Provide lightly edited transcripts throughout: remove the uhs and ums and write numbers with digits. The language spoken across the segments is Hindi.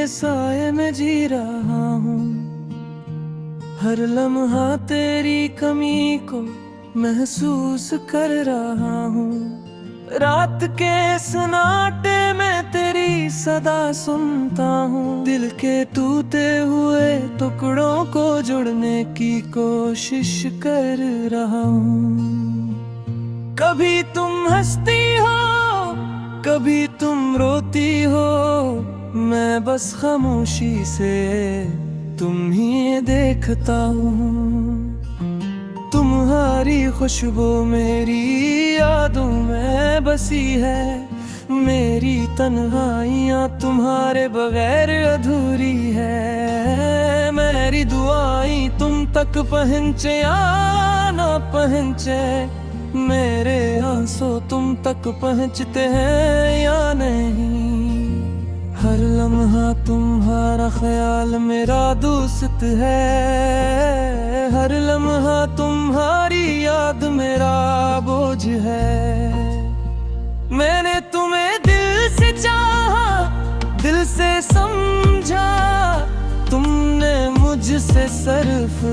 साए में जी रहा हूँ। हर लम्हा तेरी कमी को महसूस कर रहा हूँ। रात के सन्नाटे में तेरी सदा सुनता हूँ। दिल के टूटे हुए टुकड़ों को जुड़ने की कोशिश कर रहा हूँ। कभी तुम हंसती हो, कभी तुम रोती हो, मैं बस खामोशी से तुम्हें देखता हूँ। तुम्हारी खुशबू मेरी यादों में बसी है। मेरी तन्हाइयाँ तुम्हारे बगैर अधूरी है। मेरी दुआएं तुम तक पहुँचे या ना पहुँचे, मेरे आंसू तुम तक पहुँचते हैं या नहीं। हर लम्हा तुम्हारा ख्याल मेरा दोस्त है। हर लम्हा तुम्हारी याद मेरा बोझ है। मैंने तुम्हें दिल से चाहा, दिल से समझा, तुमने मुझसे सिर्फ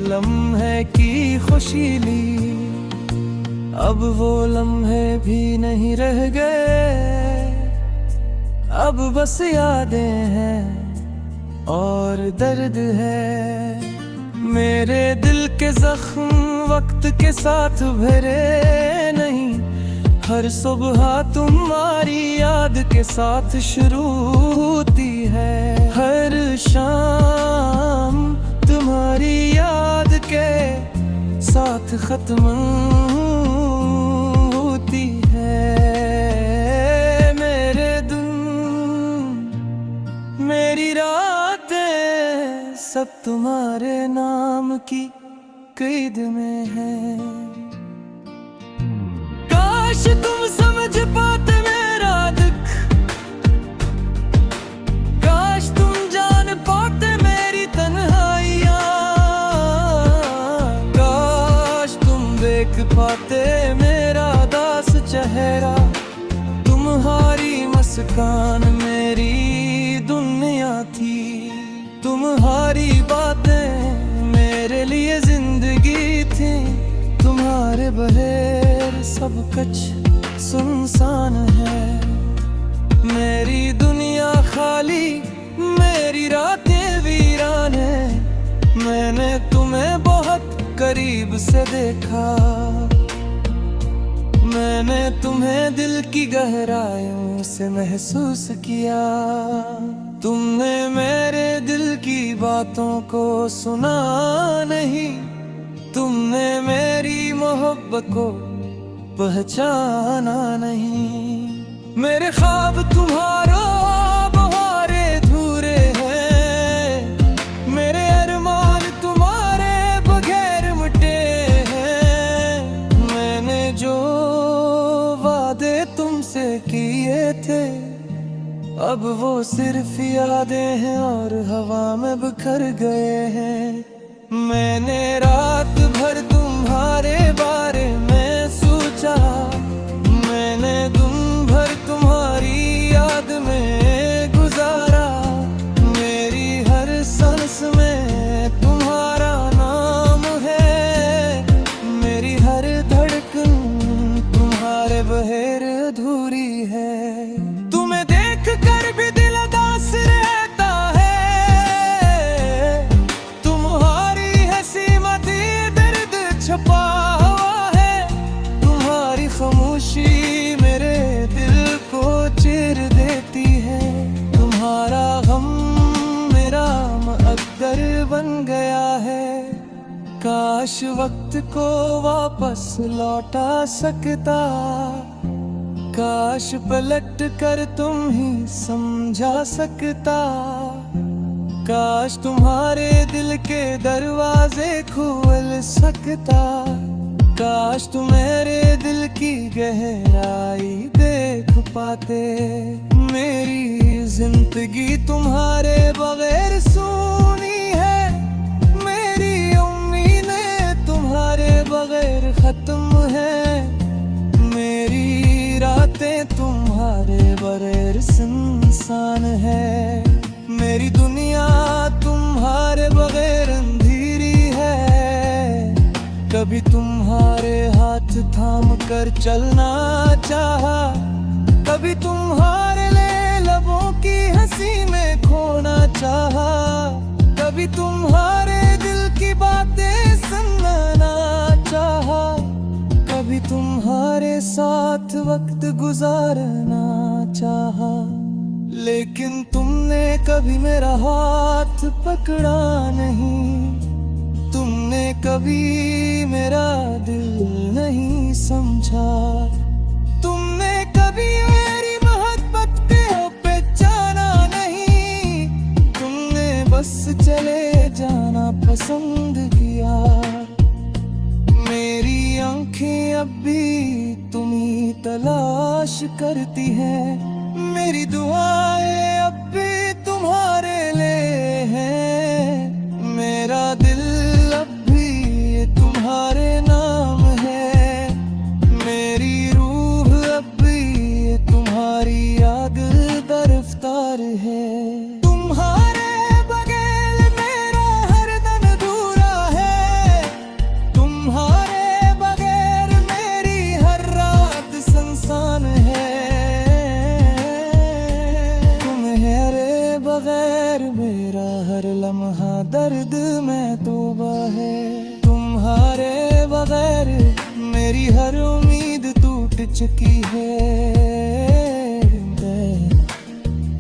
लम्हे की खुशी ली। अब वो लम्हे भी नहीं रह गए, अब बस यादें हैं और दर्द है। मेरे दिल के जख्म वक्त के साथ भरे नहीं। हर सुबह तुम्हारी याद के साथ शुरू होती है। हर शाम तुम्हारी याद के साथ खत्म होती है। मेरी रातें सब तुम्हारे नाम की कैद में है। काश तुम समझ पाते मेरा दुख, काश तुम जान पाते मेरी तन्हाइयाँ, काश तुम देख पाते मेरा दास चेहरा। तुम्हारी मुस्कान मेरी दुनिया थी, तुम्हारी बातें मेरे लिए जिंदगी थी। तुम्हारे बगैर सब कुछ सुनसान है। मेरी दुनिया खाली, मेरी रातें वीरान है। मैंने तुम्हें बहुत करीब से देखा, मैंने तुम्हें दिल की गहराइयों से महसूस किया। तुमने मेरे दिल की बातों को सुना नहीं, तुमने मेरी मोहब्बत को पहचाना नहीं। मेरे ख्वाब तुम्हारो बहारे धूरे हैं, मेरे अरमान तुम्हारे बगैर मिटे हैं। मैंने जो वादे तुमसे किए थे, अब वो सिर्फ यादें हैं और हवा में बिखर गए हैं। मैंने रात भर तुम्हारे बारे में सोचा, मैंने दिन भर तुम्हारी याद में गुजारा। मेरी हर सांस में तुम्हारा नाम है, मेरी हर धड़कन तुम्हारे बगैर अधूरी है। तुम्हें देख कर भी दिल उदास रहता है, तुम्हारी हंसी में दर्द छुपा हुआ है। तुम्हारी खामोशी मेरे दिल को चीर देती है। तुम्हारा गम मेरा मुक़द्दर बन गया है। काश वक्त को वापस लौटा सकता, काश पलट कर तुम ही समझा सकता। काश तुम्हारे दिल के दरवाजे खोल सकता, काश तुम मेरे दिल की गहराई देख पाते। मेरी जिंदगी तुम्हारे बगैर सूनी है, मेरी उम्मीदें तुम्हारे बगैर खत्म है। मेरी रातें तुम्हारे बगैर सुनसान है। मेरी तुम्हारे हाथ थाम कर चलना चाहा, कभी तुम्हारे लिए लबों की हंसी में खोना चाहा, कभी तुम्हारे दिल की बातें सुनना चाहा, कभी तुम्हारे साथ वक्त गुजारना चाहा। लेकिन तुमने कभी मेरा हाथ पकड़ा नहीं, तुमने कभी मेरा दिल नहीं समझा, तुमने कभी मेरी मोहब्बत पे पहचाना नहीं, तुमने बस चले जाना पसंद किया। मेरी आंखें अब भी तुम्ही तलाश करती हैं, मेरी दुआएं अब भी तुम्हारे लिए हैं, मेरा दिल अब भी तुम्हारे नाम है, मेरी रूह अब भी तुम्हारी याद गिरफ्तार है। तुम्हारे बगैर मेरा हर दम अधूरा है, तुम्हारे बगैर मेरी हर रात सुनसान है, बगैर मेरा हर लम्हा दर्द में तौबा है, तुम्हारे बगैर मेरी हर उम्मीद टूट चुकी है।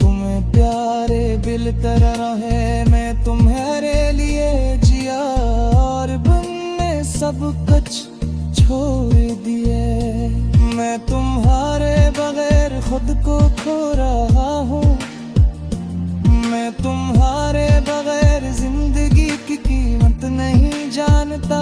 तुम्हें प्यारे बिल तरह है, मैं तुम्हारे लिए जिया और बनने सब कुछ छोड़ दिए। मैं तुम्हारे बगैर खुद को खो रहा हूँ, मैं तुम्हारे बगैर जिंदगी की कीमत नहीं जानता,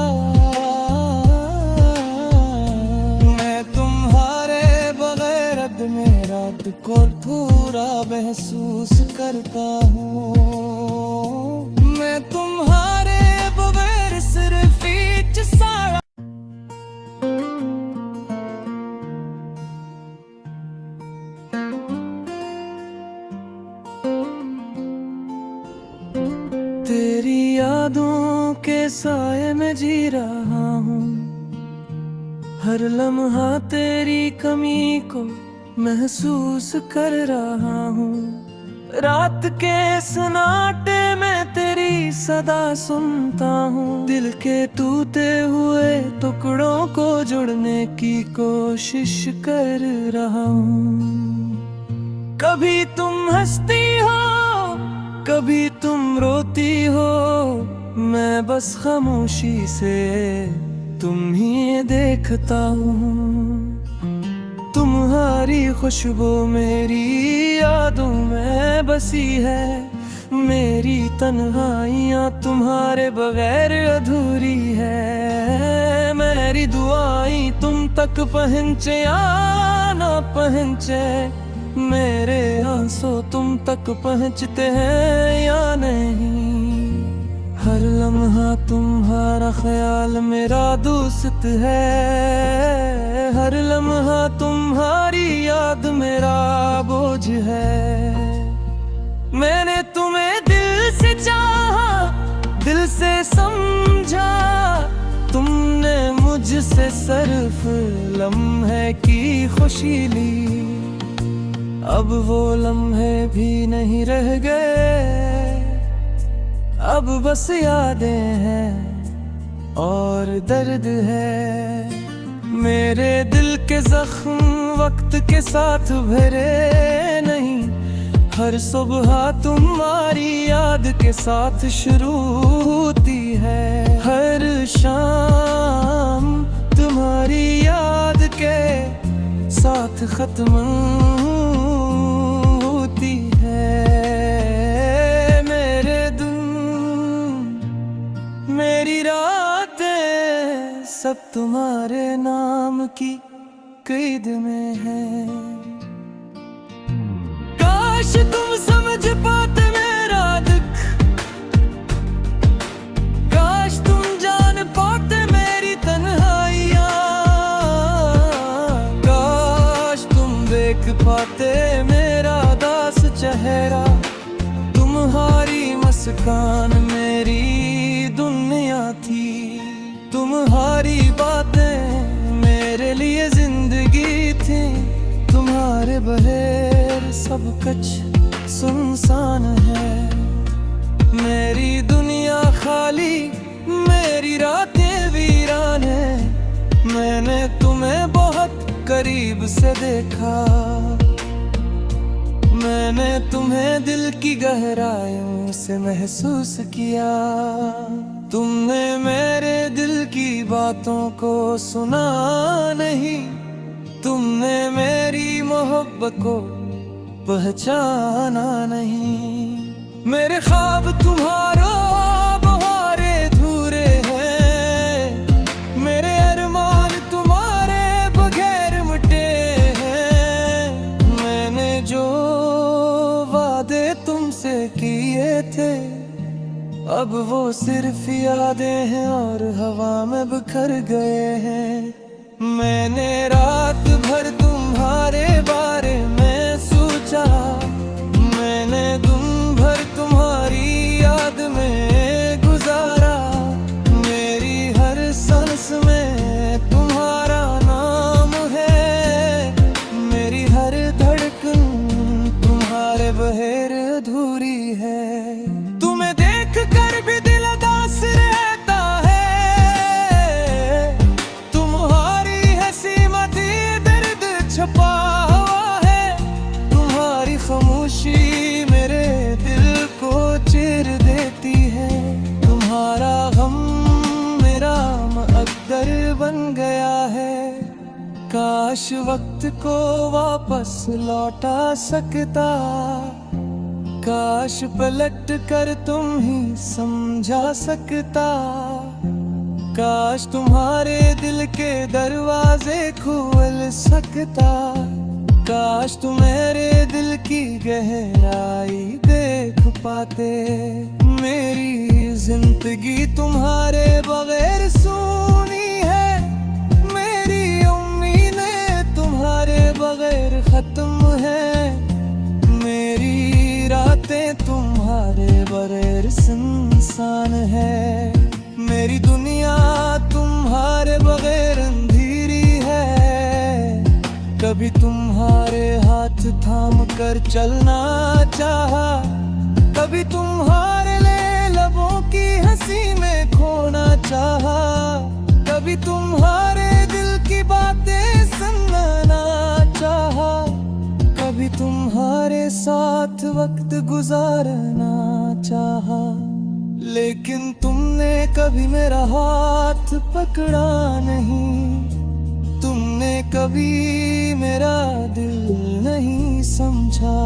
मैं तुम्हारे बगैर अब मेरा दुख और थोड़ा महसूस करता हूँ, मैं तुम्हारे बगैर सिर्फ एक सारा। तेरी यादों के साए में जी रहा हूँ, हर लम्हा तेरी कमी को महसूस कर रहा हूँ, रात के सन्नाटे में तेरी सदा सुनता हूँ, दिल के टूटे हुए टुकड़ों को जोड़ने की कोशिश कर रहा हूँ। कभी तुम हंसती हो, कभी तुम रोती हो, मैं बस खामोशी से तुम ही देखता हूँ। तुम्हारी खुशबू मेरी यादों में बसी है, मेरी तन्हाइयाँ तुम्हारे बगैर अधूरी है। मेरी दुआएं तुम तक पहुँचे या ना पहुँचे, मेरे आंसू तुम तक पहुँचते हैं या नहीं। हर लम्हा तुम्हारा ख्याल मेरा दोस्त है, हर लम्हा तुम्हारी याद मेरा बोझ है। मैंने तुम्हें दिल से चाहा, दिल से समझा, तुमने मुझसे सिर्फ लम्हे की खुशी ली। अब वो लम्हे भी नहीं रह गए, अब बस यादें हैं और दर्द है। मेरे दिल के जख्म वक्त के साथ भरे नहीं, हर सुबह तुम्हारी याद के साथ शुरू होती है। हर शाम तुम्हारी याद के साथ खत्म होती है। मेरे दिन, मेरी रातें सब तुम्हारे नाम की कैद में है। काश तुम समझ पाते मेरा दुख, काश तुम जान पाते मेरी तन्हाइयाँ, काश तुम देख पाते मेरा दास चेहरा। तुम्हारी मुस्कान मेरी दुनिया थी, तुम तुम्हारी बातें मेरे लिए जिंदगी थी, तुम्हारे बगैर सब कुछ सुनसान है। मेरी दुनिया खाली, मेरी रातें वीरान है। मैंने तुम्हें बहुत करीब से देखा, मैंने तुम्हें दिल की गहराइयों से महसूस किया। तुमने मेरे दिल की बातों को सुना नहीं, तुमने मेरी मोहब्बत को पहचाना नहीं। मेरे ख्वाब तुम्हारा बहारे अधूरे हैं, मेरे अरमान तुम्हारे बगैर मिटे हैं। मैंने जो वादे तुमसे किए थे, अब वो सिर्फ यादें हैं और हवा में बिखर गए हैं। मैंने रात भर तुम्हारे बारे में सोचा, मैंने दिन भर तुम्हारी याद में गुजारा। मेरी हर सांस में तुम्हारा नाम है, मेरी हर धड़कन तुम्हारे बगैर अधूरी है। तुम्हें देख कर भी दिल उदास रहता है, तुम्हारी हंसी में दर्द छुपा हुआ है। तुम्हारी खामोशी मेरे दिल को चीर देती है, तुम्हारा गम मेरा मुक़द्दर बन गया है। काश वक्त को वापस लौटा सकता, काश पलट कर तुम ही समझा सकता। काश तुम्हारे दिल के दरवाजे खोल सकता, काश तुम मेरे दिल की गहराई देख पाते। मेरी जिंदगी तुम्हारे बगैर सूनी है, मेरी उम्मीदें तुम्हारे बगैर खत्म है। मेरी रातें तुम्हारे बगैर सुनसान है, मेरी दुनिया तुम्हारे बगैर अंधेरी है। कभी तुम्हारे हाथ थाम कर चलना चाहा, कभी तुम्हारे लिए लबों की हंसी में खोना चाहा। कभी तुम्हारे दिल की बातें सुनना चाहा, कभी तुम्हारे साथ वक्त गुजारना चाहा। लेकिन तुमने कभी मेरा हाथ पकड़ा नहीं, तुमने कभी मेरा दिल नहीं समझा।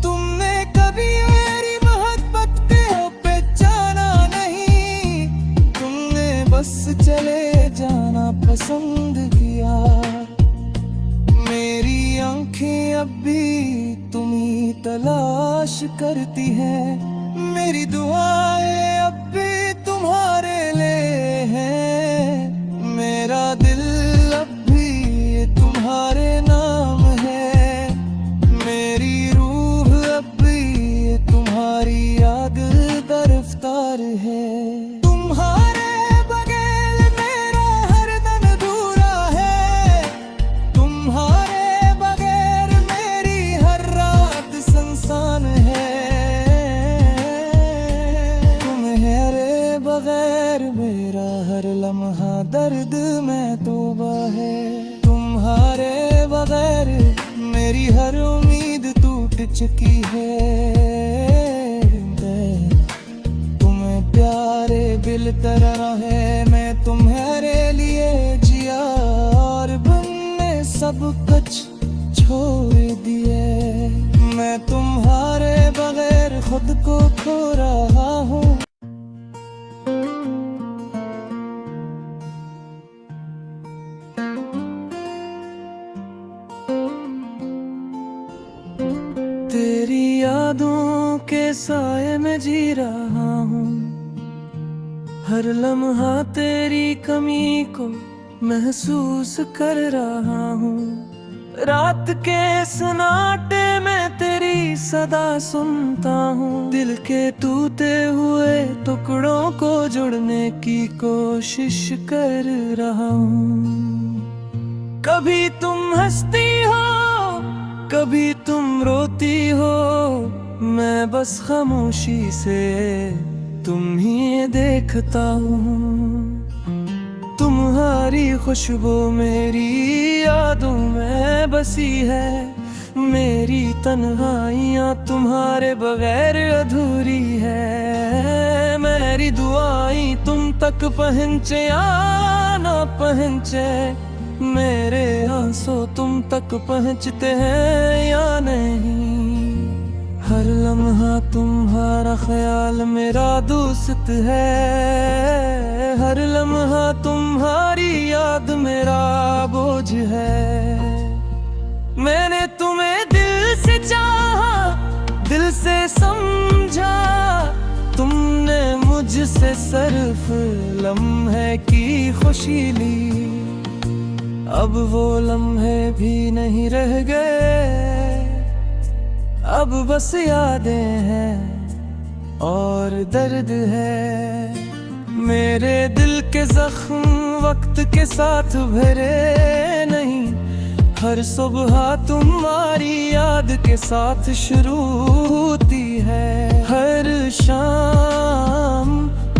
तुमने कभी मेरी मोहब्बत को पहचाना नहीं, तुमने बस चले जाना पसंद किया। मेरी आंखें अब भी तुम्ही तलाश करती हैं, मेरी दुआएं अब भी तुम्हारे लिए हैं। मेरा दिल अब भी तुम्हारे नाम है, मेरी रूह अब भी तुम्हारी याद गिरफ्तार है। तुम्हारे बगैर मेरा हर दम अधूरा है, तुम्हारे बगैर मेरी हर रात सुनसान है। तुम्हारे बगैर मेरा हर लम्हा दर्द में तौबा है। तुम्हारे बगैर मेरी हर उम्मीद टूट चुकी है। तुम्हें प्यारे बिल तरह है, मैं तुम्हारे लिए जिया और बनने सब कुछ छोड़ दिए। मैं तुम्हारे बगैर खुद को खो रहा हूँ। तेरी यादों के साए में जी रहा हूँ, हर लम्हा तेरी कमी को महसूस कर रहा हूँ। रात के सन्नाटे में तेरी सदा सुनता हूँ, दिल के टूटे हुए टुकड़ों को जुड़ तोड़ने की कोशिश कर रहा हूँ। कभी तुम हंसती हो, कभी तुम रोती हो, मैं बस खामोशी से तुम ही देखता हूँ। तुम्हारी खुशबू मेरी यादों में बसी है, मेरी तन्हाइयाँ तुम्हारे बगैर अधूरी है। मेरी दुआएं तुम तक पहुँचे या ना पहुँचे, मेरे आंसू तुम तक पहुँचते हैं या नहीं। हर लम्हा तुम्हारा ख्याल मेरा दोस्त है, हर लम्हा तुम्हारी याद मेरा बोझ है। मैंने तुम्हें दिल से चाहा, दिल से समझा, तुमने मुझसे सिर्फ लम्हे की खुशी ली। अब वो लम्हे भी नहीं रह गए, अब बस यादें हैं और दर्द है। मेरे दिल के जख्म वक्त के साथ भरे नहीं, हर सुबह तुम्हारी याद के साथ शुरू होती है। हर शाम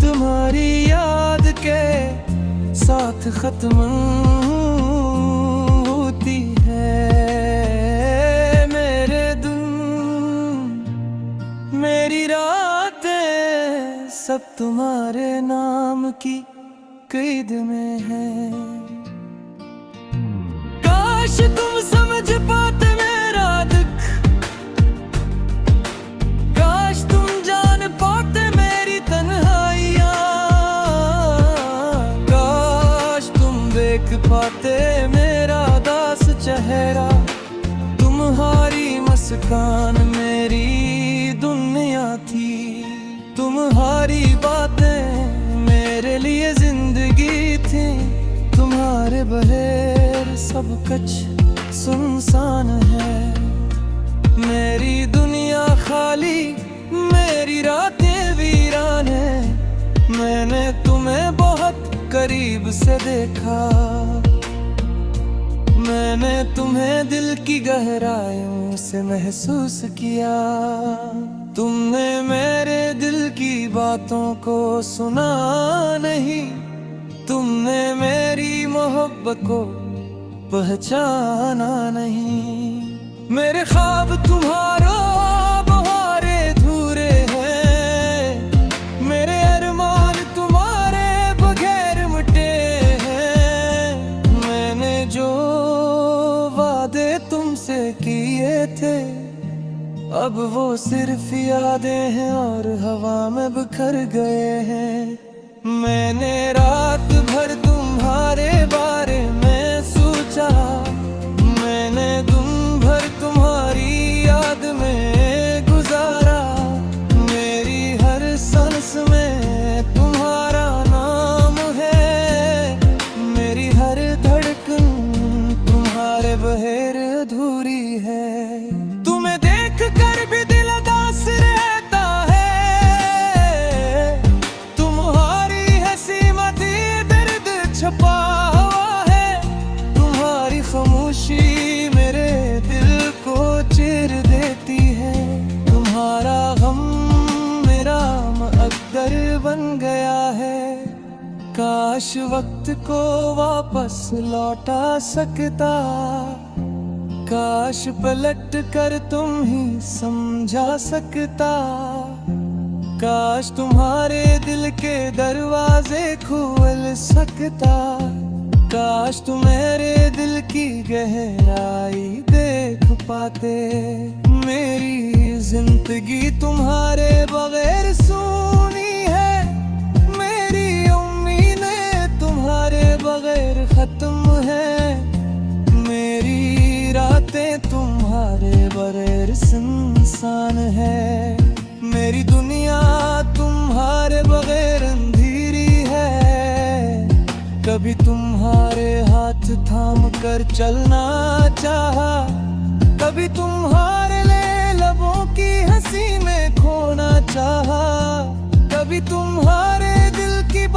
तुम्हारी याद के साथ खत्म होती है। मेरे दिन, मेरी रातें सब तुम्हारे नाम की कैद में है। काश तुम समझ पाते मेरा दुख, काश तुम जान पाते मेरी तन्हाइयाँ, काश तुम देख पाते मेरा दास चेहरा। तुम्हारी मुस्कान मेरी दुनिया थी, तुम्हारी बातें मेरे लिए जिंदगी थी। तुम्हारे बगैर सब कुछ सुनसान है, मेरी दुनिया खाली, मेरी रातें वीरान है। मैंने तुम्हें बहुत करीब से देखा, मैंने तुम्हें दिल की गहराइयों से महसूस किया। तुमने मेरे दिल की बातों को सुना नहीं, तुमने मेरी मोहब्बत को पहचाना नहीं। मेरे ख्वाब तुम्हारो बहारे धूरे हैं, मेरे अरमान तुम्हारे बगैर मिटे हैं। मैंने जो वादे तुमसे किए थे, अब वो सिर्फ यादें हैं और हवा में बिखर गए हैं। मैंने रात भर तुम्हारे बारे में सोचा, मैंने दिन भर तुम्हारी याद में गुजारा। मेरी हर सांस में तुम्हारा नाम है, मेरी हर धड़कन तुम्हारे बगैर अधूरी है। तुम्हें देख कर भी दिल उदास रहता है, तुम्हारी हंसी मती दर्द छुपा हुआ है। तुम्हारी खामोशी मेरे दिल को चीर देती है, तुम्हारा गम मेरा मुक़द्दर बन गया है। काश वक्त को वापस लौटा सकता, काश पलट कर तुम ही समझा सकता। काश तुम्हारे दिल के दरवाजे खोल सकता, काश तुम मेरे दिल की गहराई देख पाते। मेरी जिंदगी तुम्हारे बगैर सूनी है, मेरी उम्मीदें तुम्हारे बगैर खत्म है। मेरी रातें तुम्हारे बगैर सुनसान है, मेरी दुनिया तुम्हारे बगैर अंधेरी है। कभी तुम्हारे हाथ थाम कर चलना चाहा, कभी तुम्हारे लिए लबों की हंसी में खोना चाहा, कभी तुम्हारे दिल की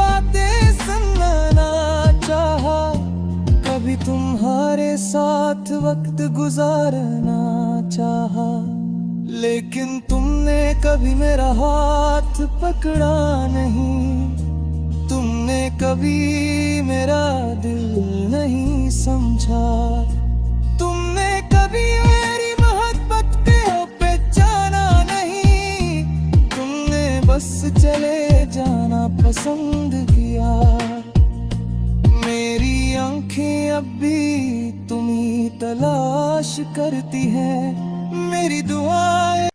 साथ वक्त गुजारना चाहा, लेकिन तुमने कभी मेरा हाथ पकड़ा नहीं। तुमने कभी मेरा दिल नहीं समझा। तुमने कभी मेरी मोहब्बत पे जाना नहीं। तुमने बस चले जाना पसंद किया। मेरी आंखें अब भी तुम्ही तलाश करती हैं। मेरी दुआएं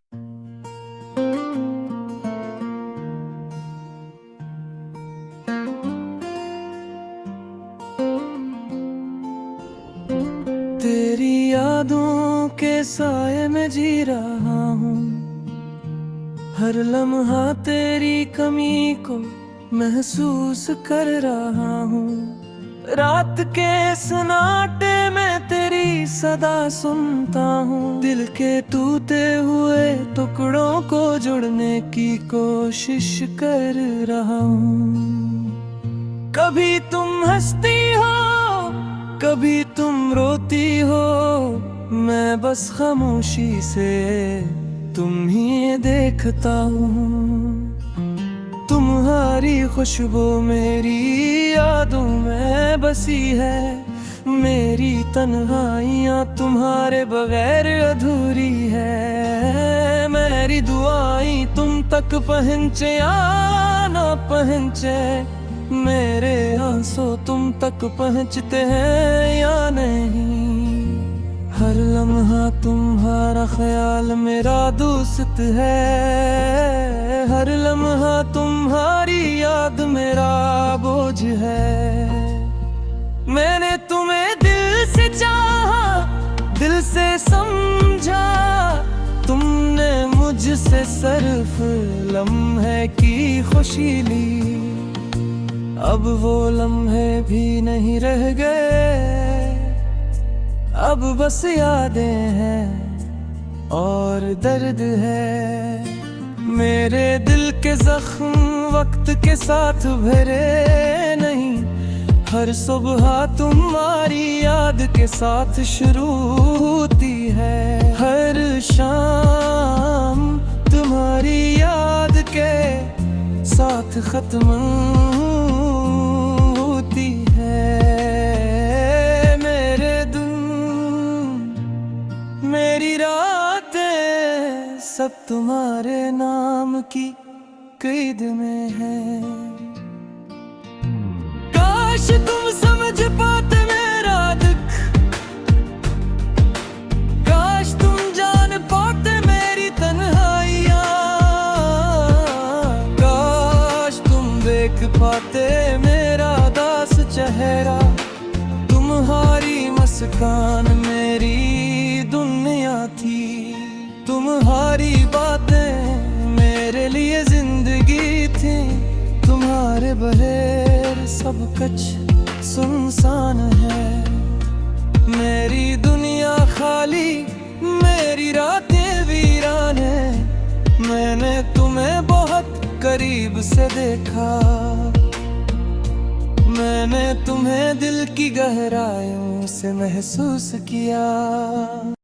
तेरी यादों के साए में जी रहा हूँ। हर लम्हा तेरी कमी को महसूस कर रहा हूँ। रात के सन्नाटे में तेरी सदा सुनता हूँ। दिल के टूटे हुए टुकड़ों को जोड़ने की कोशिश कर रहा हूँ। कभी तुम हंसती हो, कभी तुम रोती हो। मैं बस खामोशी से तुम ही देखता हूँ। तुम्हारी खुशबू मेरी यादों में बसी है। मेरी तन्हाइयाँ तुम्हारे बगैर अधूरी है। मेरी दुआएं तुम तक पहुँचे या ना पहुँचे, मेरे आंसू तुम तक पहुँचते हैं या नहीं। हर लम्हा तुम्हारा ख्याल मेरा दोस्त है। हर लम्हा तुम्हारी याद मेरा बोझ है। मैंने तुम्हें दिल से चाहा, दिल से समझा। तुमने मुझसे सिर्फ लम्हे की खुशी ली। अब वो लम्हे भी नहीं रह गए। अब बस यादें हैं और दर्द है। मेरे दिल के जख्म वक्त के साथ भरे नहीं। हर सुबह तुम्हारी याद के साथ शुरू होती है। हर शाम तुम्हारी याद के साथ खत्म होती है। मेरे दिन मेरी रातें सब तुम्हारे नाम की कैद में है। काश तुम समझ पाते मेरा दुख। काश तुम जान पाते मेरी तन्हाइयाँ। काश तुम देख पाते मेरा दास चेहरा। तुम्हारी मुस्कान मेरी दुनिया थी। तुम्हारी बातें मेरे लिए जिंदगी थी। तुम्हारे बगैर सब कुछ सुनसान है। मेरी दुनिया खाली, मेरी रातें वीरान है। मैंने तुम्हें बहुत करीब से देखा। मैंने तुम्हें दिल की गहराइयों से महसूस किया।